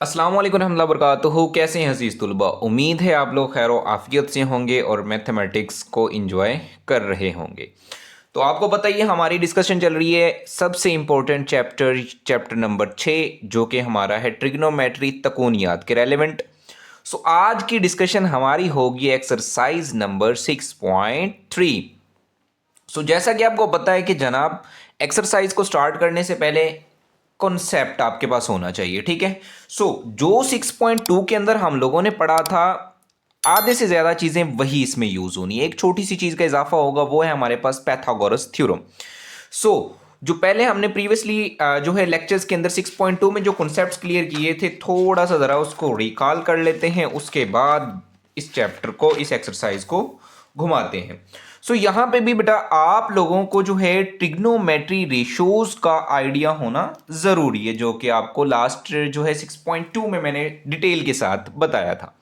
अस्सलाम वालेकुम रहमतुल्लाहि व बरकातुहू। कैसे हैं अज़ीज़ तुलबा। उम्मीद है आप लोग खैर आफ़ियत से होंगे और मैथमेटिक्स को एंजॉय कर रहे होंगे। तो आपको बताइए हमारी डिस्कशन चल रही है सबसे इम्पोर्टेंट चैप्टर नंबर 6 जो कि हमारा है ट्रिग्नोमेट्री तकोनियात के रेलेवेंट। सो आज की डिस्कशन हमारी होगी एक्सरसाइज नंबर 6.3। जैसा कि आपको पता है कि जनाब एक्सरसाइज को स्टार्ट करने से पहले कॉन्सेप्ट आपके पास होना चाहिए, ठीक है। जो 6.2 के अंदर हम लोगों ने पढ़ा था आधे से ज्यादा चीजें वही इसमें यूज होनी है। एक छोटी सी चीज का इजाफा होगा, वो है हमारे पास पैथागोरस थ्योरम। सो जो पहले हमने प्रीवियसली जो है लेक्चर्स के अंदर 6.2 में जो कॉन्सेप्ट्स क्लियर किए थे, थोड़ा सा ज़रा उसको रिकॉल कर लेते हैं, उसके बाद इस चैप्टर को, इस एक्सरसाइज को घुमाते हैं। यहाँ पे भी बेटा आप लोगों को जो है ट्रिग्नोमेट्री रेशोज का आइडिया होना ज़रूरी है, जो कि आपको लास्ट जो है 6.2 में मैंने डिटेल के साथ बताया था।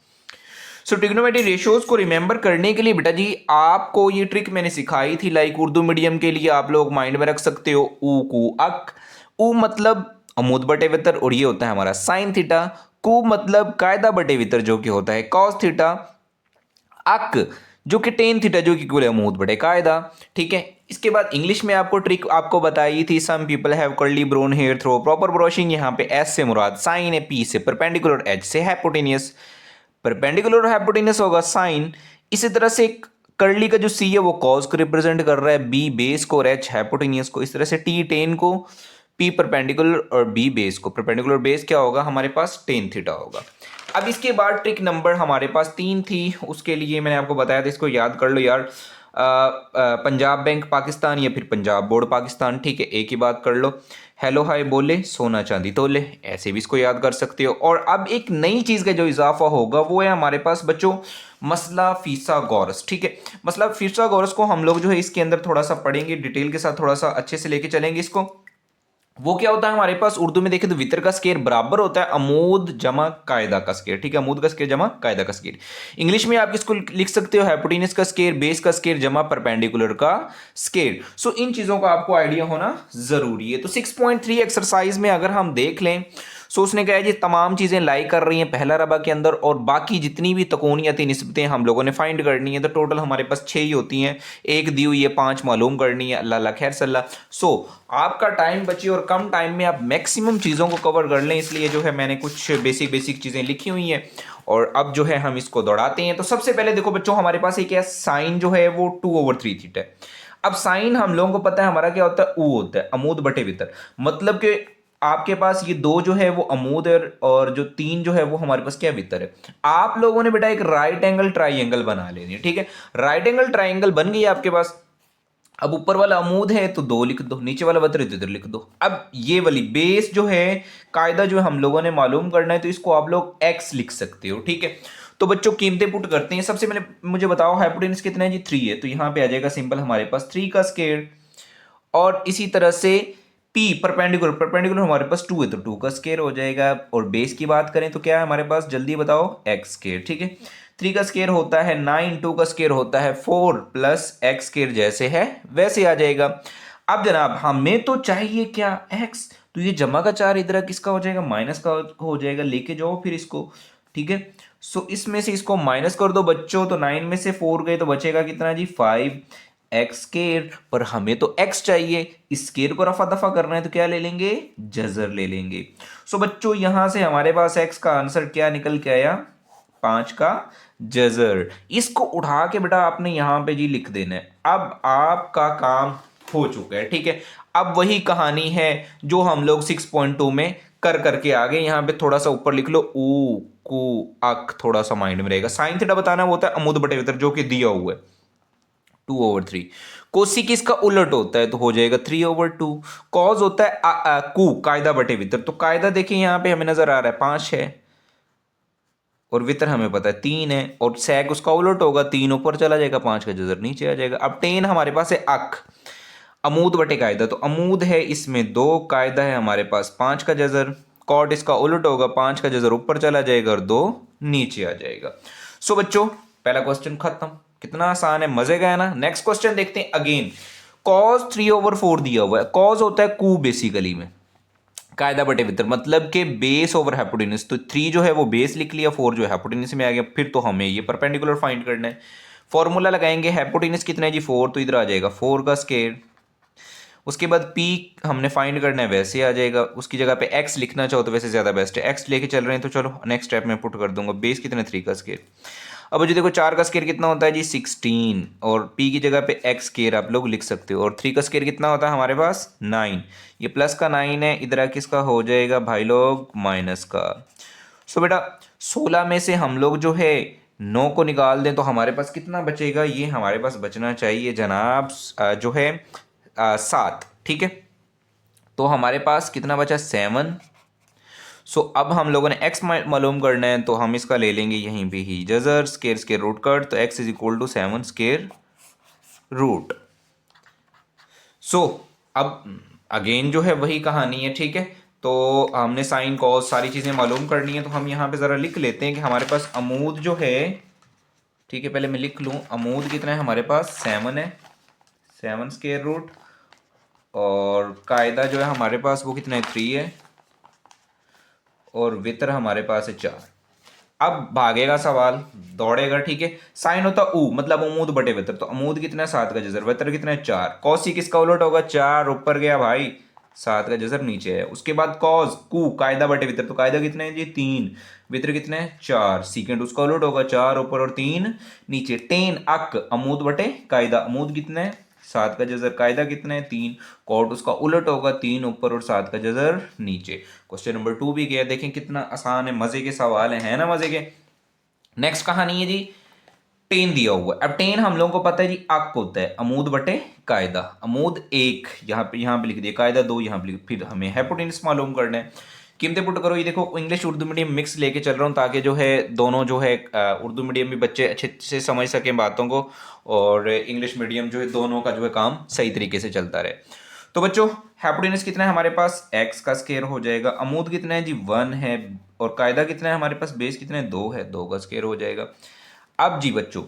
ट्रिग्नोमेट्री रेशियोज को रिमेंबर करने के लिए बेटा जी आपको ये ट्रिक मैंने सिखाई थी। लाइक उर्दू मीडियम के लिए आप लोग माइंड में रख सकते हो ऊ कू अक। ऊ मतलब अमूद बटे वितर और ये होता है हमारा साइन थीटा। कू मतलब कायदा बटे वितर जो कि होता है कॉस थीटा। अक जो कि टेन थीटा जो कि कुल अमूद बटे कायदा। ठीक है, इसके बाद इंग्लिश में आपको ट्रिक आपको बताई थी। Some people have curly brown hair through proper brushing. यहाँ पे एस से मुराद साइन है, पी से परपेंडिकुलर, एच से हाइपोटेनियस। परपेंडिकुलर और हाइपोटेनस होगा साइन। इसी तरह से कर्ली का जो सी है वो कॉस को रिप्रेजेंट कर रहा है, बी बेस को और एच हाइपोटेनियस को। इस तरह से टी टेन को, पी परपेंडिकुलर और बी बेस को। परपेंडिकुलर बेस क्या होगा हमारे पास टेन थीटा होगा। अब इसके बाद ट्रिक नंबर हमारे पास 3 थी, उसके लिए मैंने आपको बताया था, इसको याद कर लो यार। पंजाब बैंक पाकिस्तान या फिर पंजाब बोर्ड पाकिस्तान, ठीक है, एक ही बात कर लो। हेलो हाय बोले सोना चांदी तोले, ऐसे भी इसको याद कर सकते हो। और अब एक नई चीज का जो इजाफा होगा वो है हमारे पास बच्चों मसला फीसागोरस। ठीक है, मसला फीसागोरस को हम लोग जो है इसके अंदर थोड़ा सा पढ़ेंगे डिटेल के साथ, थोड़ा सा अच्छे से लेके चलेंगे इसको। वो क्या होता है हमारे पास उर्दू में देखें तो वितर का स्केयर बराबर होता है अमूद जमा कायदा का स्केयर। ठीक है, अमूद का स्केयर जमा कायदा का स्केयर। इंग्लिश में आप इसको लिख सकते हो हाइपोटेनस का स्केयर, बेस का स्केयर जमा परपेंडिकुलर का स्केयर। इन चीजों का आपको आइडिया होना जरूरी है। तो 6.3 एक्सरसाइज में अगर हम देख लें, उसने कहा है जी तमाम चीजें लाई कर रही हैं पहला रबा के अंदर, और बाकी जितनी भी तकोनियती निस्बतें हम लोगों ने फाइंड करनी है, तो टोटल हमारे पास 6 ही होती हैं। एक दी हुई है, 5 मालूम करनी है। अल्लाह अल्लाह खैर सल्ला। आपका टाइम बचे और कम टाइम में आप मैक्सिमम चीज़ों को कवर कर लें, इसलिए जो है मैंने कुछ बेसिक चीज़ें लिखी हुई हैं। और अब जो है हम इसको दौड़ाते हैं। तो सबसे पहले देखो बच्चों हमारे पास एक है साइन जो है वो 2/3 थीटा है। अब साइन हम लोगों को पता है हमारा क्या होता है, ऊ होता है अमूद बटे वितर। मतलब कि आपके पास ये 2 जो है वो अमूद है और जो 3 जो है वो हमारे पास क्या वितर है। आप लोगों ने बेटा एक राइट एंगल ट्राइंगल बना लेनी है। ठीक है, राइट एंगल ट्राइंगल बन गई आपके पास। अब ऊपर वाला अमूद है तो 2 लिख दो, नीचे वाला वतर इधर लिख दो। अब ये वाली बेस जो है कायदा जो हम लोगों ने मालूम करना है, तो इसको आप लोग एक्स लिख सकते हो। ठीक है, तो बच्चों कीमतें पुट करते हैं। सबसे पहले मुझे बताओ हाइपोटेनस कितना है जी, 3 है, तो यहां पे आ जाएगा सिंपल हमारे पास 3 का स्केयर। और इसी तरह से पी परपेंडिकुलर, परपेंडिकुलर हमारे पास 2 है तो 2 का स्केयर हो जाएगा। और बेस की बात करें तो क्या है हमारे पास, जल्दी बताओ, एक्स स्केयर। ठीक है, 3 का स्केयर होता है 9, 2 का स्केयर होता है 4 प्लस एक्स स्केयर जैसे है वैसे आ जाएगा। अब जनाब हमें तो चाहिए क्या, एक्स। तो ये जमा का 4 इधर किसका हो जाएगा, माइनस का हो जाएगा। लेके जाओ फिर इसको। ठीक है, इसमें से इसको माइनस कर दो बच्चों, तो 9 में से 4 गए तो बचेगा कितना जी, 5 एक्स स्केयर। पर हमें तो एक्स चाहिए, इस स्केयर को रफा दफा करना है तो क्या ले लेंगे, जजर ले लेंगे। बच्चों यहां से हमारे पास एक्स का आंसर क्या निकल के आया, 5 का जजर। इसको उठा के बेटा आपने यहां पे जी लिख देना है। अब आपका काम हो चुका है। ठीक है, अब वही कहानी है जो हम लोग 6.2 में कर करके आ गए। यहां पे थोड़ा सा ऊपर लिख लो ऊ कू अक, थोड़ा सा माइंड में रहेगा। साइन थीटा बताना होता है अमुद बटे वितर जो कि दिया हुआ है 2/3। कोसिक इसका उलट होता है तो हो जाएगा 3/2। कॉज होता है कू कायदा बटे वितर, तो कायदा देखिए यहां पे हमें नजर आ रहा है 5 है और वितर हमें पता है 3 है। और sec उसका उलट होगा, 3 ऊपर चला जाएगा, 5 का जजर नीचे आ जाएगा। अब टेन हमारे पास है अक, अमूद बटे कायदा, तो अमूद है इसमें 2, कायदा है हमारे पास 5 का जजर। कॉट इसका उलट होगा, 5 का जजर ऊपर चला जाएगा और 2 नीचे आ जाएगा। बच्चों पहला क्वेश्चन खत्म। कितना आसान है, मजे का है ना। नेक्स्ट क्वेश्चन देखते हैं। अगेन कॉस 3/4 दिया हुआ है। कॉस होता है कू बेसिकली में, कायदा बटे वितर, मतलब कि बेस ओवर हाइपोटेन्यूज। तो 3 जो है वो बेस लिख लिया, 4 जो है हाइपोटेन्यूज में आ गया। फिर तो हमें ये परपेंडिकुलर फाइंड करना है। फॉर्मूला लगाएंगे, हाइपोटेन्यूज कितना है जी 4, तो इधर आ जाएगा 4 का स्क्वायर। उसके बाद पी हमने फाइंड करना है, वैसे आ जाएगा। उसकी जगह पे एक्स लिखना चाहो तो वैसे ज़्यादा बेस्ट है, एक्स लेके चल रहे हैं तो चलो नेक्स्ट स्टेप में पुट कर दूंगा। बेस कितना 3 का स्क्वायर। अब जो देखो 4 का स्क्वायर कितना होता है जी 16, और पी की जगह पे एक्स स्क्वायर आप लोग लिख सकते हो। और 3 का स्क्वायर कितना होता है हमारे पास 9, ये प्लस का 9 है, इधर किसका हो जाएगा भाई लोग माइनस का। सो बेटा 16 में से हम लोग जो है 9 को निकाल दें तो हमारे पास कितना बचेगा, ये हमारे पास बचना चाहिए जनाब जो है 7। ठीक है, तो हमारे पास कितना बचा 7। सो अब हम लोगों ने x मालूम करना है, तो हम इसका ले लेंगे यहीं पे ही जजर स्केयर स्केयर रूट कट, तो x is equal to 7 square root. So अब अगेन जो है वही कहानी है। ठीक है, तो हमने साइन कॉस सारी चीज़ें मालूम करनी है, तो हम यहाँ पे ज़रा लिख लेते हैं कि हमारे पास अमूद जो है, ठीक है पहले मैं लिख लूँ, अमूद कितना है हमारे पास 7 है, 7 स्केयर रूट। और कायदा जो है हमारे पास वो कितना है 3 है, और वितर हमारे पास है 4। अब भागेगा सवाल, दौड़ेगा। ठीक है, साइन होता ऊ मतलब अमूद बटे वितर, तो अमूद कितना है 7 का जजर, वितर कितना है 4। कौसी किसका उलट होगा 4 ऊपर गया भाई, 7 का जजर नीचे है। उसके बाद कॉस कू कायदा बटे वितर, तो कायदा कितना है जी 3, वितर कितना है 4। सीकेंड उसका उलट होगा 4 ऊपर और 3 नीचे। टेन अक अमूद बटे कायदा, अमूद कितना है 7 का जजर, कायदा कितना है 3। कॉट उसका उलट होगा 3 ऊपर और 7 का जजर नीचे। क्वेश्चन नंबर 2 भी गया, देखें कितना आसान है, मजे के सवाल है ना मजे के। नेक्स्ट कहानी है जी, टेन दिया हुआ है। अब टेन हम लोगों को पता है जी अक होता है अमूद बटे कायदा, अमूद 1 यहाँ पे लिख दिया, कायदा 2 यहाँ पे लिख, फिर हमें हाइपोटेन्यूज मालूम करना है। कीमतें पुट करो, ये देखो इंग्लिश उर्दू मीडियम मिक्स लेके चल रहा हूँ ताकि जो है दोनों जो है उर्दू मीडियम भी बच्चे अच्छे से समझ सकें बातों को, और इंग्लिश मीडियम जो है दोनों का जो है काम सही तरीके से चलता रहे। तो बच्चों हाइपोटेन्यूज कितना है हमारे पास, एक्स का स्क्वायर हो जाएगा। अमूद कितना है जी 1 है, और कायदा कितना है हमारे पास, बेस कितना है 2 है, 2 का स्क्वायर हो जाएगा। अब जी बच्चों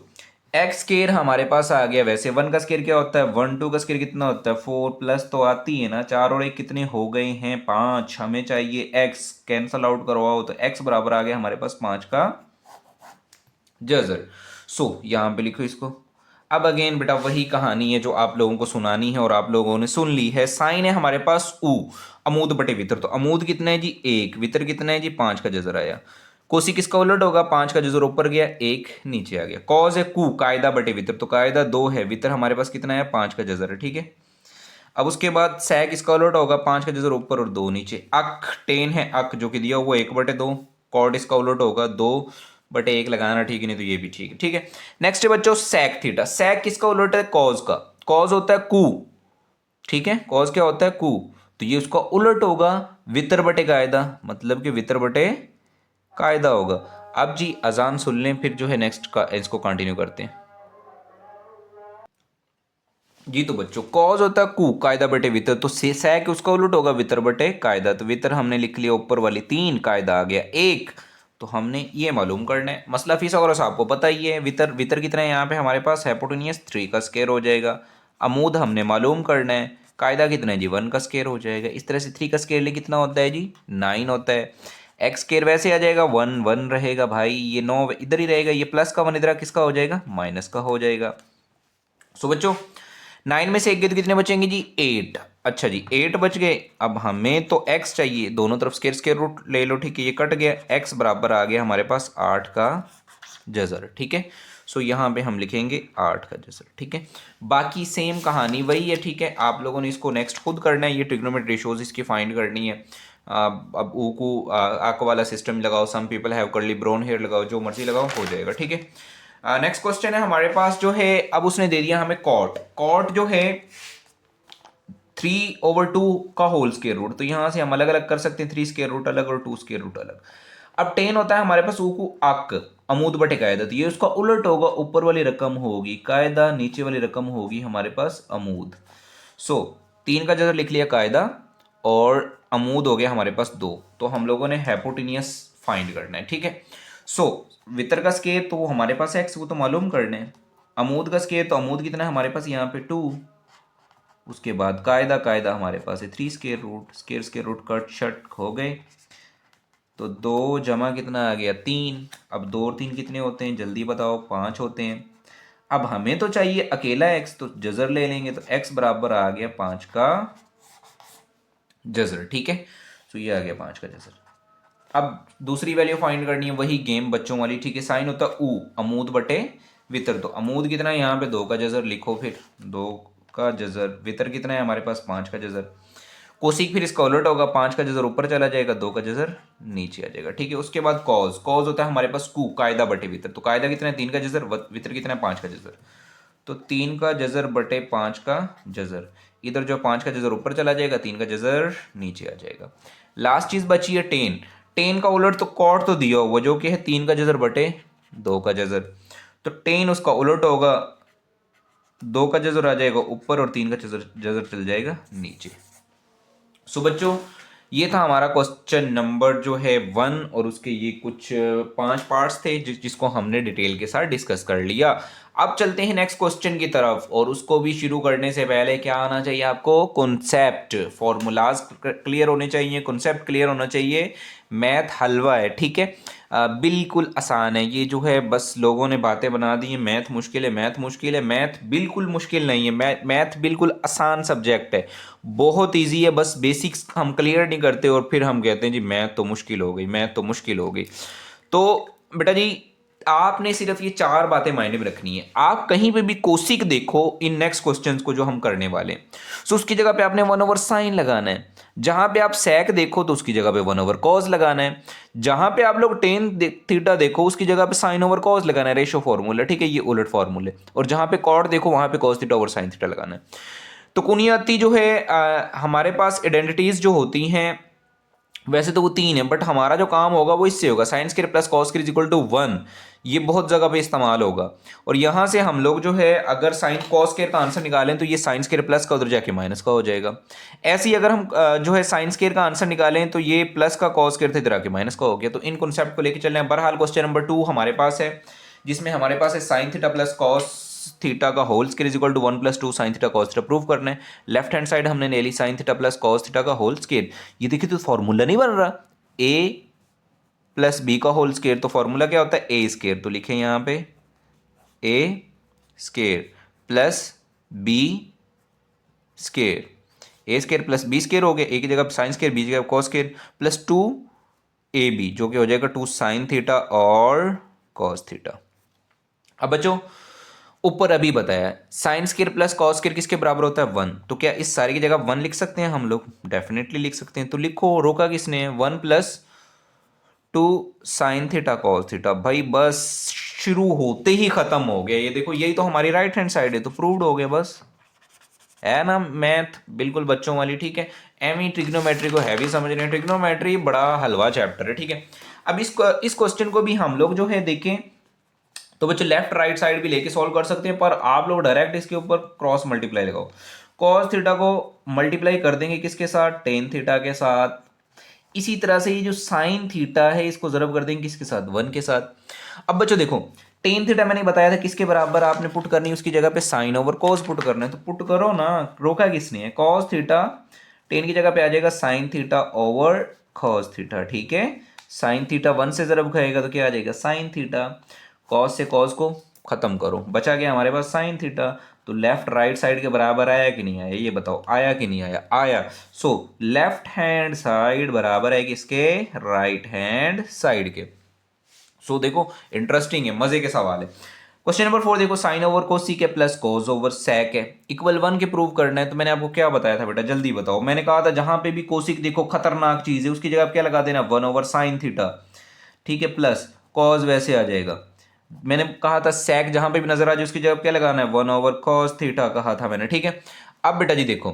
एक्स स्केयर हमारे पास आ गया। वैसे 1 का स्केयर क्या होता है 1, 2 का स्केयर कितना होता है 4, प्लस तो आती है ना 4 और 1 कितने हो गए हैं 5। हमें चाहिए x, कैंसल आउट करवाओ तो x बराबर आ गया हमारे पास 5 का जजर। सो यहाँ पे लिखो इसको। अब अगेन बेटा वही कहानी है जो आप लोगों को सुनानी है और आप लोगों ने सुन ली है। साइन है हमारे पास ऊ अमूद बटे वितर, तो अमूद कितना है जी 1, वितर कितना है जी 5 का जजर आया। कोसी किसका उलट होगा 5 का जजर ऊपर गया 1 नीचे आ गया। कॉज है कू कायदा बटे वितर, तो कायदा 2 है, वितर हमारे पास कितना है 5 का जजर है। ठीक है, अब उसके बाद सैक इसका उलट होगा 5 का जजर ऊपर और 2 नीचे। अक टेन है अक जो कि दिया हुआ 1/2। कॉड इसका उलट होगा 2/1 लगाना, ठीक है नहीं तो ये भी ठीक है। ठीक है, नेक्स्ट है बच्चों सैक थीटा। सैक किसका उलट है कॉज का, कॉज होता है कू। ठीक है, कॉज क्या होता है कू, तो ये उसका उलट होगा वितर बटे कायदा, मतलब कि वितर बटे कायदा होगा। अब जी अजान सुन लें फिर जो है नेक्स्ट का इसको कंटिन्यू करते हैं जी। तो बच्चों कॉज होता है कू कायदा बटे वितर, तो सैक उसका उलट होगा वितर बटे कायदा, तो वितर हमने लिख लिया ऊपर वाली 3, कायदा आ गया 1। तो हमने ये मालूम करना है मसला फिसागोरस आपको पता ही है। वितर वितर कितना है यहाँ पे हमारे पास हाइपोटेन्यूज 3 का स्क्वायर हो जाएगा। अमूद हमने मालूम करना है, कायदा कितना है जी 1 का स्क्वायर हो जाएगा। इस तरह से 3 का स्क्वायर लिए कितना होता है जी 9 होता है। एक्स स्क्वायर वैसे आ जाएगा 1 1 रहेगा भाई, ये 9 इधर ही रहेगा, ये प्लस का 1 इधर किसका हो जाएगा माइनस का हो जाएगा। सो बच्चों 9 में से 1 गए तो कितने बचेंगे जी 8। अच्छा जी 8 बच गए। अब हमें तो x चाहिए, दोनों तरफ स्क्वायर स्क्वायर रूट ले लो। ठीक है, ये कट गया, x बराबर आ गया हमारे पास 8 का जजर। ठीक है, सो यहाँ पे हम लिखेंगे 8 का जजर। ठीक है, बाकी सेम कहानी वही है। ठीक है, आप लोगों ने इसको नेक्स्ट खुद करना है, ये ट्रिग्नोमेट्री रेशोज इसकी फाइंड करनी है। अब ऊ को आको वाला सिस्टम लगाओ, some people have curly brown hair लगाओ, जो मर्जी लगाओ हो जाएगा। ठीक है, नेक्स्ट क्वेश्चन है हमारे पास जो है, अब उसने दे दिया हमें कॉट। कॉट जो है 3/2 का होल स्क्वायर रूट, तो यहां से हम अलग अलग कर सकते हैं, 3 स्क्वायर रूट अलग और 2 स्क्वायर रूट अलग। अब 10 होता है हमारे पास ऊकू अक अमूद बटे कायदा, तो ये उसका उलट होगा, ऊपर वाली रकम होगी कायदा, नीचे वाली रकम होगी हमारे पास अमूद। सो 3 का जगह लिख लिया कायदा, और अमूद हो गया हमारे पास 2। तो हम लोगों ने हाइपोटेन्यूज फाइंड करना है। ठीक है, सो वितर का स्केयर तो हमारे पास एक्स, वो तो मालूम करना है। अमूद का स्केयर तो अमूद कितना है हमारे पास यहाँ पे 2, उसके बाद कायदा हमारे पास है 3 square root, square root cut शट हो गए। तो 2 जमा कितना आ गया 3। अब 2 और 3 कितने होते हैं जल्दी बताओ, 5 होते हैं। अब हमें तो चाहिए अकेला x, तो जजर ले लेंगे, तो x बराबर आ गया 5 का जजर। ठीक है, तो ये आ गया 5 का जजर। अब दूसरी वैल्यू फाइंड करनी है, वही गेम बच्चों वाली। ठीक है, साइन होता ऊ, अमूद बटे वितर। तो अमूद कितना है यहाँ पे 2 का जजर लिखो, फिर 2 का जजर। वितर कितना है हमारे पास 5 का जजर। कोसिक फिर इसका उलट होगा, 5 का जजर ऊपर चला जाएगा, 2 का जजर नीचे आ जाएगा। ठीक है, उसके बाद कॉज, कॉज होता है हमारे पास कू, कायदा बटे वितर। तो कायदा कितना है 3 का जजर, वितर कितना है 5 का जजर। तो 3 का जजर बटे 5 का जजर। इधर जो 5 का जजर ऊपर चला जाएगा, 3 का जजर नीचे आ जाएगा। लास्ट चीज बची है टेन। टेन का उलट तो कॉट तो दिया हुआ जो कि है 3 का जजर बटे 2 का जजर। तो टेन उसका उलट होगा, 2 का जजर आ जाएगा ऊपर और 3 का जजर जजर चल जाएगा नीचे। सो बच्चों, ये था हमारा क्वेश्चन नंबर जो है 1, और उसके ये कुछ 5 पार्ट्स थे जिसको हमने डिटेल के साथ डिस्कस कर लिया। अब चलते हैं नेक्स्ट क्वेश्चन की तरफ, और उसको भी शुरू करने से पहले क्या आना चाहिए आपको, कॉन्सेप्ट, फॉर्मूलाज क्लियर होने चाहिए, कॉन्सेप्ट क्लियर होना चाहिए। मैथ हलवा है, ठीक है, बिल्कुल आसान है। ये जो है बस लोगों ने बातें बना दी हैं, मैथ मुश्किल है, मैथ मुश्किल है। मैथ बिल्कुल मुश्किल नहीं है, मैथ बिल्कुल आसान सब्जेक्ट है, बहुत इजी है। बस बेसिक्स हम क्लियर नहीं करते और फिर हम कहते हैं जी मैथ तो मुश्किल हो गई, मैथ तो मुश्किल हो गई। तो बेटा जी, आपने सिर्फ ये 4 बातें मायने में रखनी है। आप कहीं पे भी कोशिक देखो इन नेक्स्ट क्वेश्चंस को जो हम करने वाले, सो उसकी जगह पे आपने 1/sin लगाना है। जहां पे आप सेक देखो तो उसकी जगह पे 1/cos लगाना है। जहां पे आप लोग टेन थीटा देखो उसकी जगह पे sin/cos लगाना है, रेशो फॉर्मूला। ठीक है, ये उलट फॉर्मूले। और जहां पे कॉट देखो वहां पे cos theta over sin theta लगाना है। तो कुनियाती जो है हमारे पास आइडेंटिटीज जो होती हैं वैसे तो वो 3 है, बट हमारा जो काम होगा वो इससे होगा, sine square plus cos square is equal to 1। ये बहुत जगह पे इस्तेमाल होगा। और यहाँ से हम लोग जो है अगर साइन कॉस स्क्वायर का आंसर निकालें तो ये साइन स्क्वायर प्लस का उधर जाके माइनस का हो जाएगा। ऐसे ही अगर हम जो है साइन स्क्वायर का आंसर निकालें तो ये प्लस का कॉस स्क्वायर था इधर आके माइनस का हो गया। तो इन कॉन्सेप्ट को लेकर चल रहे हैं। बहरहाल क्वेश्चन नंबर 2 हमारे पास है, जिसमें हमारे पास है sine theta plus cos theta का whole square is equal to 1 + 2 sine theta cos theta prove करना है। लेफ्ट हैंड साइड हमने ले ली sine theta plus cos theta का होल स्क्वायर। ये देखिए तो फॉर्मूला नहीं बन रहा, a प्लस बी का होल स्क्वायर। तो फॉर्मूला क्या होता है ए स्क्वायर, तो लिखें यहां पे A square plus B square. A square plus B square हो गया, ए की जगह साइन स्क्वायर, बी की जगह कॉस स्क्वायर, प्लस 2ab जो कि हो जाएगा 2 साइन थीटा और कॉस थीटा। अब बच्चों ऊपर अभी बताया sign square plus cos square किसके बराबर होता है 1, तो क्या इस सारे की जगह 1 लिख सकते हैं हम लोग? डेफिनेटली लिख सकते हैं। तो लिखो, रोका किसने, 1 + 2 साइन थीटा कॉस थीटा। भाई बस शुरू होते ही खत्म हो गया। ये देखो यही तो हमारी राइट हैंड साइड है, तो प्रूव्ड हो गया बस, है ना। मैथ बिल्कुल बच्चों वाली, ठीक है। एम ट्रिग्नोमेट्री को हैवी समझ रहे हैं, ट्रिग्नोमेट्री बड़ा हलवा चैप्टर है, ठीक है। अब इस क्वेश्चन को भी हम लोग जो है देखें तो बच्चे लेफ्ट राइट साइड भी लेके सॉल्व कर सकते हैं, पर आप लोग डायरेक्ट इसके ऊपर क्रॉस मल्टीप्लाई लगाओ। कॉस थीटा को मल्टीप्लाई कर देंगे किसके साथ, टेन थीटा के साथ। इसी तरह से ये जो साइन थीटा है इसको जरब कर देंगे किसके साथ, 1 के साथ। अब बच्चों देखो टेन थीटा मैंने बताया था किसके बराबर आपने पुट करनी है, उसकी जगह पे साइन ओवर कॉस पुट करना है, तो पुट करो ना, रोका किसने है। कॉस थीटा टेन की जगह पे आ जाएगा sine theta over cos theta, ठीक है। साइन थीटा 1 से जरब खाएगा तो क्या आ जाएगा साइन थीटा। कॉस से कॉस को खत्म करो, बचा गया हमारे पास साइन थीटा। तो लेफ्ट राइट साइड के बराबर आया कि नहीं आया, ये बताओ, आया कि नहीं आया, आया। सो लेफ्ट हैंड साइड बराबर है किसके, राइट हैंड साइड के। सो देखो इंटरेस्टिंग है, मजे के सवाल है। क्वेश्चन नंबर 4 देखो, साइन ओवर कोसिक है प्लस कोस ओवर सेक है इक्वल 1 के प्रूव करना है। तो मैंने आपको क्या बताया था बेटा, जल्दी बताओ। मैंने कहा था जहां पे भी कोसिक देखो खतरनाक चीज है, उसकी जगह आप क्या लगा देना, 1/sin थीटा, ठीक है, प्लस कॉस वैसे आ जाएगा। मैंने कहा था सेक जहां पे भी नजर आ जाए उसकी जगह क्या लगाना है, 1/cos थीटा कहा था मैंने, ठीक है। अब बेटा जी देखो,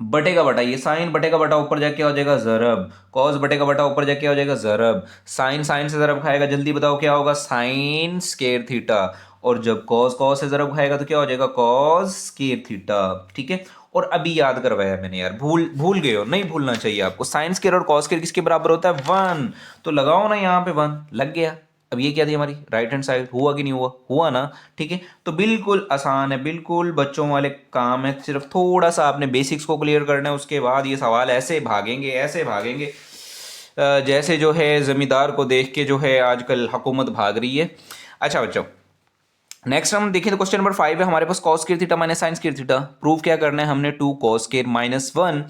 बटे का बटा, ये साइन बटे का बटा ऊपर जाके हो जाएगा जरब, कॉस बटे का बटा ऊपर जाके हो जाएगा जरब, साइन साइन से जरब खाएगा, जल्दी बताओ क्या होगा, साइन स्क्वायर थीटा। और जब कॉस कॉस से जरब खाएगा तो क्या हो जाएगा, कॉस स्क्वायर थीटा, ठीक है। और अभी याद करवाया मैंने यार, भूल गए हो, नहीं भूलना चाहिए आपको। साइन स्क्वायर और कॉस स्क्वायर किसके बराबर होता है, 1। तो लगाओ ना यहाँ पे 1, लग गया। अब ये क्या थी हमारी राइट हैंड साइड, हुआ कि नहीं हुआ, हुआ ना, ठीक है। तो बिल्कुल आसान है, बिल्कुल बच्चों वाले काम है, सिर्फ थोड़ा सा आपने बेसिक्स को क्लियर करना है, उसके बाद ये सवाल ऐसे भागेंगे ऐसे भागेंगे जैसे जो है जमींदार को देख के जो है आजकल हुकूमत भाग रही है। अच्छा बच्चों, नेक्स्ट हम देखें तो क्वेश्चन नंबर 5 है हमारे पास, cos square theta minus sine square theta. Prove क्या करना है हमने, 2 कॉस स्क्वायर माइनस 1।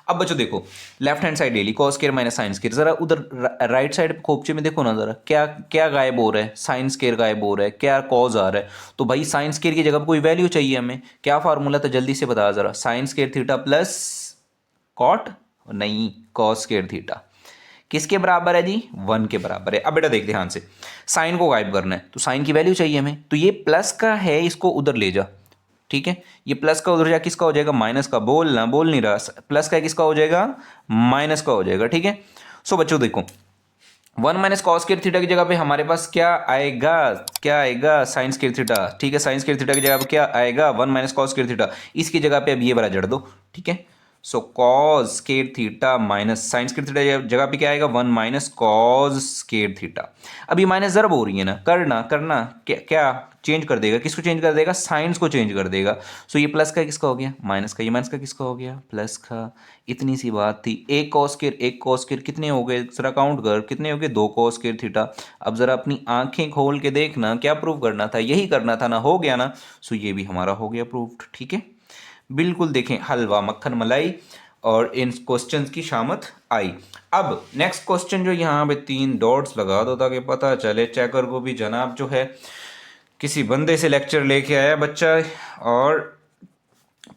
अब बच्चों देखो, लेफ्ट हैंड साइड ले ली cos square minus sine square, जरा उधर राइट साइड खोपचे में देखो ना जरा, क्या क्या गायब हो रहा है, साइन स्क्वायर गायब हो रहा है, क्या कॉज आ रहा है। तो भाई साइन स्क्वायर की जगह पर कोई वैल्यू चाहिए हमें, क्या फार्मूला था जल्दी से बता जरा, sine square theta plus cot, नहीं कॉस स्क्वायर थीटा किसके बराबर है जी, 1 के बराबर है। अब बेटा देख ध्यान से, साइन को गायब करना है तो साइन की वैल्यू चाहिए हमें, तो ये प्लस का है इसको उधर ले जा, ठीक है। ये प्लस का उधर जा किसका हो जाएगा, माइनस का, बोल नहीं रहा, प्लस का किसका हो जाएगा, माइनस का हो जाएगा, ठीक है। सो बच्चों देखो, 1 माइनस कॉस स्क्वायर थीटा की जगह पे हमारे पास क्या आएगा, क्या आएगा, साइन स्क्वायर थीटा, ठीक है। साइन स्क्वायर थीटा की जगह पे क्या आएगा, 1 माइनस कॉस स्क्वायर थीटा, इसकी जगह पे अब ये वाला जड़ दो, ठीक है। So cos square theta minus sine square theta जगह पे क्या आएगा, 1 माइनस कॉस स्क्वायर थीटा। अब ये माइनस जरब हो रही है ना, करना करना क्या क्या चेंज कर देगा, किसको चेंज कर देगा, साइंस को चेंज कर देगा। सो ये प्लस का किसका हो गया, माइनस का, ये माइनस का किसका हो गया, प्लस का। इतनी सी बात थी, एक कॉस स्क्वायर एक कॉस स्क्वायर कितने हो गए, जरा काउंट कर कितने हो गए, 2 कॉस स्क्वायर थीटा। अब जरा अपनी आंखें खोल के देखना, क्या प्रूव करना था, यही करना था ना, हो गया ना। सो ये भी हमारा हो गया प्रूव्ड, ठीक है। बिल्कुल देखें, हलवा मक्खन मलाई और इन क्वेश्चंस की शामत आई। अब नेक्स्ट क्वेश्चन जो यहाँ पे 3 डॉट्स लगा दो ताकि पता चले चेकर को भी जनाब जो है किसी बंदे से लेक्चर लेके आया बच्चा, और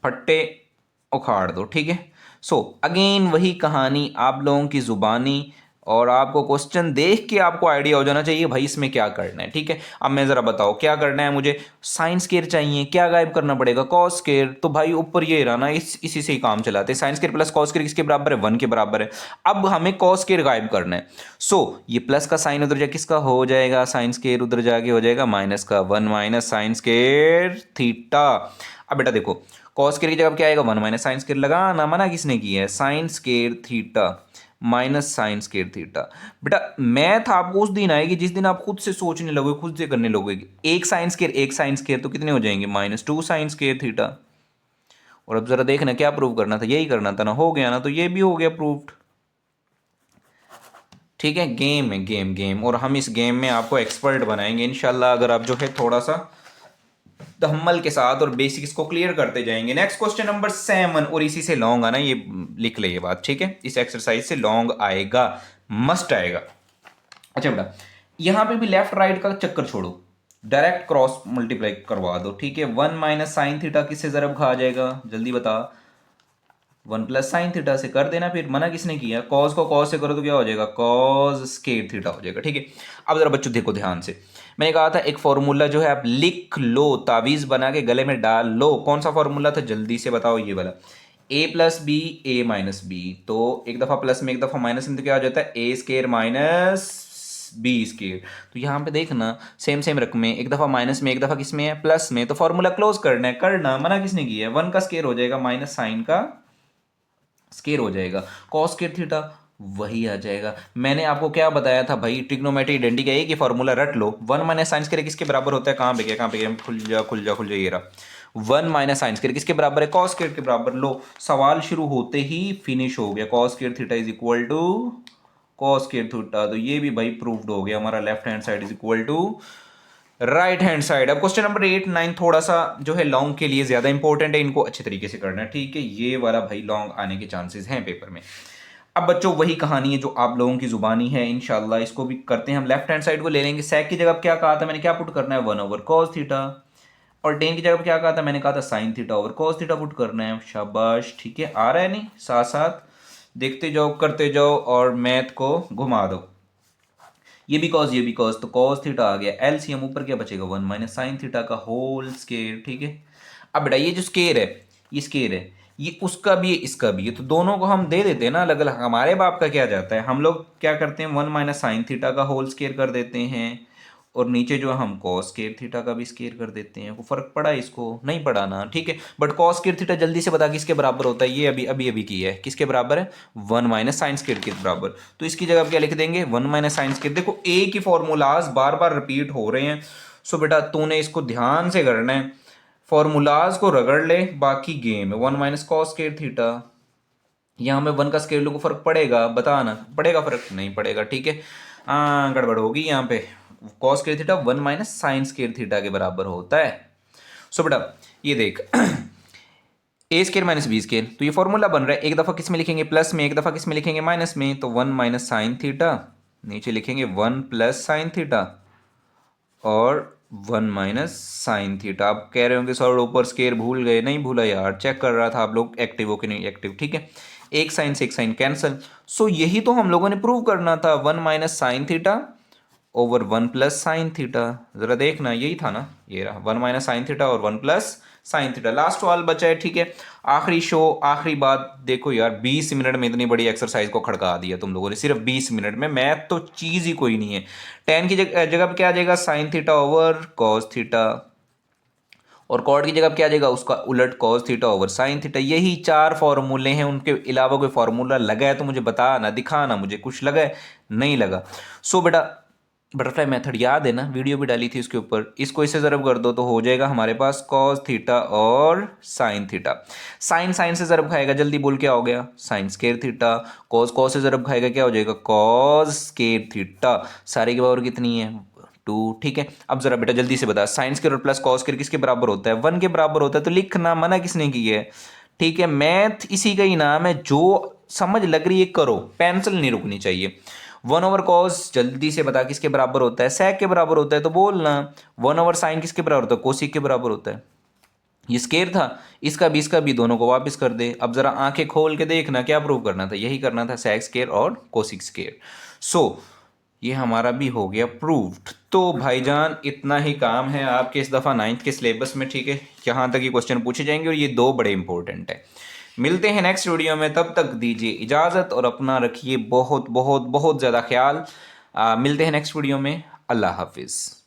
फट्टे उखाड़ दो, ठीक है। सो अगेन वही कहानी, आप लोगों की जुबानी, और आपको क्वेश्चन देख के आपको आइडिया हो जाना चाहिए भाई इसमें क्या करना है, ठीक है। अब मैं ज़रा बताओ क्या करना है मुझे, साइन स्क्वायर चाहिए, क्या गायब करना पड़ेगा, कॉस स्क्वायर। तो भाई ऊपर ये रहा ना, इसी से ही काम चलाते हैं, sign square plus cos square किसके बराबर है, 1 के बराबर है। अब हमें कॉस स्क्वायर गायब करना है। सो ये प्लस का साइन उधर जाके किसका हो जाएगा, साइन स्क्वायर उधर जाके हो जाएगा माइनस का, 1 माइनस साइन स्क्वायर थीटा। अब बेटा देखो, कॉस स्क्वायर की जगह क्या आएगा, 1 माइनस साइन स्क्वायर, लगाना मना किसने किया है, sign square theta minus sine square theta. बेटा मैथ आपको उस दिन आएगी जिस दिन आप खुद से सोचने लगोगे, खुद से करने लगोगे। एक साइन स्क्वायर एक साइन स्क्वायर तो कितने हो जाएंगे, -2 साइन स्क्वायर थीटा। और अब जरा देखना क्या प्रूव करना था, यही करना था ना, हो गया ना, तो ये भी हो गया प्रूव्ड, ठीक है। गेम है, गेम गेम, और हम इस गेम में आपको एक्सपर्ट बनाएंगे इंशाल्लाह, अगर आप जो है थोड़ा सा तहम्मुल के साथ और बेसिक्स को क्लियर करते जाएंगे। नेक्स्ट क्वेश्चन नंबर 7, और इसी से लॉन्ग आना, ये लिख ले ये बात, ठीक है। इस एक्सरसाइज से लॉन्ग आएगा, मस्ट आएगा। अच्छा बेटा, यहां पे भी लेफ्ट राइट का चक्कर छोड़ो, डायरेक्ट क्रॉस मल्टीप्लाई करवा दो, ठीक है। 1 माइनस साइन थीटा किससे जरब खा जाएगा, जल्दी बता, 1 प्लस साइन थीटा से कर देना, फिर मना किसने किया, कॉस को कॉस से करो तो क्या हो जाएगा, कॉस स्क्वायर थीटा हो जाएगा, ठीक है। अब जरा बच्चों देखो ध्यान से, मैंने कहा था एक फॉर्मूला जो है आप लिख लो, तावीज बना के गले में डाल लो। कौन सा फॉर्मूला था जल्दी से बताओ, ये वाला, a plus B A minus B. तो एक दफ़ा प्लस में एक दफ़ा माइनस में तो क्या हो जाता है, A square minus B square. तो यहाँ पे देखना सेम सेम रकमें, एक दफ़ा माइनस में एक दफ़ा किस में है, प्लस में, तो फॉर्मूला क्लोज करना है, करना मना किसने किया है, 1 का स्क्वायर हो जाएगा माइनस साइन का स्क्वायर हो जाएगा, कॉस स्क्वायर थीटा वही आ जाएगा। मैंने आपको क्या बताया था भाई, ट्रिग्नोमेट्री डंडी का एक ही फॉर्मूला रट लो, 1 माइनस साइन स्क्वायर किसके बराबर होता है, कहाँ पे गया कहाँ पे गया, खुल जा खुल जा खुल जा, ये रहा, 1 माइनस साइन स्क्वायर किसके बराबर है, कॉस स्क्वायर के बराबर। लो सवाल शुरू होते ही फिनिश हो गया, cos square theta is equal to cos square theta. तो ये भी भाई प्रूव्ड हो गया, हमारा left hand side is equal to right hand side. अब क्वेश्चन नंबर 8 9 थोड़ा सा जो है लॉन्ग के लिए ज्यादा इंपॉर्टेंट है, इनको अच्छे तरीके से करना है, ठीक है। ये वाला भाई लॉन्ग आने के चांसेस हैं पेपर में। अब बच्चों वही कहानी है जो आप लोगों की जुबानी है, इंशाल्लाह इसको भी करते हैं हम। लेफ्ट हैंड साइड को ले लेंगे, सेक की जगह क्या कहा था मैंने, क्या पुट करना है, 1 ओवर कॉस थीटा, और टेन की जगह क्या कहा था मैंने, कहा था sine theta over cos theta put करना है। शाबाश, ठीक है, आ रहा है नहीं, साथ साथ देखते जाओ करते जाओ और मैथ को घुमा दो। ये भी कॉस ये भी कॉस, तो कॉस थीटा आ गया, एलसीएम ऊपर क्या बचेगा, 1 माइनस साइन थीटा का होल स्क्वायर, ठीक है। अब बेटा ये जो स्क्वायर है, ये स्क्वायर है, ये उसका भी है इसका भी है, तो दोनों को हम दे देते हैं ना अलग अलग। हमारे बाप का क्या जाता है, हम लोग क्या करते हैं, 1 माइनस साइन थीटा का होल स्क्वायर कर देते हैं, और नीचे जो है हम कॉस स्क्वायर थीटा का भी स्क्वायर कर देते हैं। को फर्क पड़ा इसको? नहीं पड़ा ना, ठीक है। बट कॉस स्क्वायर थीटा जल्दी से बता किसके बराबर होता है? ये अभी अभी अभी की है, किसके बराबर है? 1 माइनस साइन स्क्वायर के बराबर। तो इसकी जगह क्या लिख देंगे? 1 माइनस साइन स्क्वायर। देखो एक ही फॉर्मूलाज बार बार रिपीट हो रहे हैं। सो बेटा तूने इसको ध्यान से करना है, फॉर्मूलाज को रगड़ ले, बाकी गेम है। 1 माइनस कॉस स्क्वायर थीटा, यहाँ में 1 का स्क्वायर लो को फर्क पड़ेगा? बताना, पड़ेगा फर्क? नहीं पड़ेगा, ठीक है। हाँ गड़बड़ होगी यहाँ पे। Cos square theta 1 minus sine square theta के बराबर होता है। सो बेटा ये देख ए स्क्वायर माइनस बी स्क्वायर, तो ये फॉर्मूला बन रहा है। एक दफा किस में लिखेंगे? प्लस में। एक दफा किस में लिखेंगे? माइनस में। तो 1 माइनस साइन थीटा, नीचे लिखेंगे 1 प्लस साइन थीटा और 1 माइनस साइन थीटा। आप कह रहे होंगे सर ऊपर स्क्वायर भूल गए। नहीं भूला यार, चेक कर रहा था आप लोग एक्टिव हो कि नहीं एक्टिव, ठीक है। एक साइन से एक साइन कैंसिल। सो यही तो हम लोगों ने प्रूव करना था, 1 minus sine theta over 1 plus sine theta. जरा देखना, यही था ना, ये रहा 1 माइनस साइन थीटा और 1 प्लस साइन थीटा। लास्ट वाल बचा है, ठीक है। आखिरी शो, आखिरी बात। देखो यार 20 मिनट में इतनी बड़ी एक्सरसाइज को खड़का दिया तुम लोगों ने, सिर्फ 20 मिनट में। मैथ तो चीज ही कोई नहीं है। टेन की जगह पे क्या आ जाएगा? Sine theta over cos theta, और कॉट की जगह क्या आ जाएगा? उसका उलट cos theta over sine theta. यही 4 फॉर्मूले हैं, उनके अलावा कोई फॉर्मूला लगा है तो मुझे बता ना, दिखा ना मुझे कुछ लगा है? नहीं लगा। सो बेटा बटरफ्लाई मेथड याद है ना, वीडियो भी डाली थी उसके ऊपर। इसको इससे ज़रब कर दो तो हो जाएगा हमारे पास कॉस थीटा और साइन थीटा। साइन साइन से ज़रब खाएगा, जल्दी बोल क्या हो गया? Sign square theta. Cos cos से ज़रब खाएगा, क्या हो जाएगा? Cos square theta. सारे की पावर कितनी है? 2, ठीक है। अब जरा बेटा जल्दी से बता, साइन स्क्वायर और प्लस कॉस स्क्वायर किसके बराबर होता है? 1 के बराबर होता है। तो लिखना मना किसने की है? ठीक है, मैथ इसी का ही नाम है, जो समझ लग रही है करो, पेंसिल नहीं रुकनी चाहिए। 1 ओवर कॉस जल्दी से बता किसके बराबर होता है? सेक के बराबर होता है, तो बोलना। 1 ओवर साइन किसके बराबर होता है? कोसिक के बराबर होता है। ये स्केयर था, इसका भी दोनों को वापस कर दे। अब जरा आंखें खोल के देखना, क्या प्रूव करना था? यही करना था, सेक स्केयर और कोसिक स्केयर। सो ये हमारा भी हो गया प्रूव्ड। तो भाईजान इतना ही काम है आपके इस दफ़ा 9th के सिलेबस में, ठीक है। यहाँ तक ये क्वेश्चन पूछे जाएंगे और ये 2 बड़े इंपॉर्टेंट है। मिलते हैं नेक्स्ट वीडियो में, तब तक दीजिए इजाज़त और अपना रखिए बहुत बहुत बहुत ज़्यादा ख्याल। मिलते हैं नेक्स्ट वीडियो में। अल्लाह हाफिज़।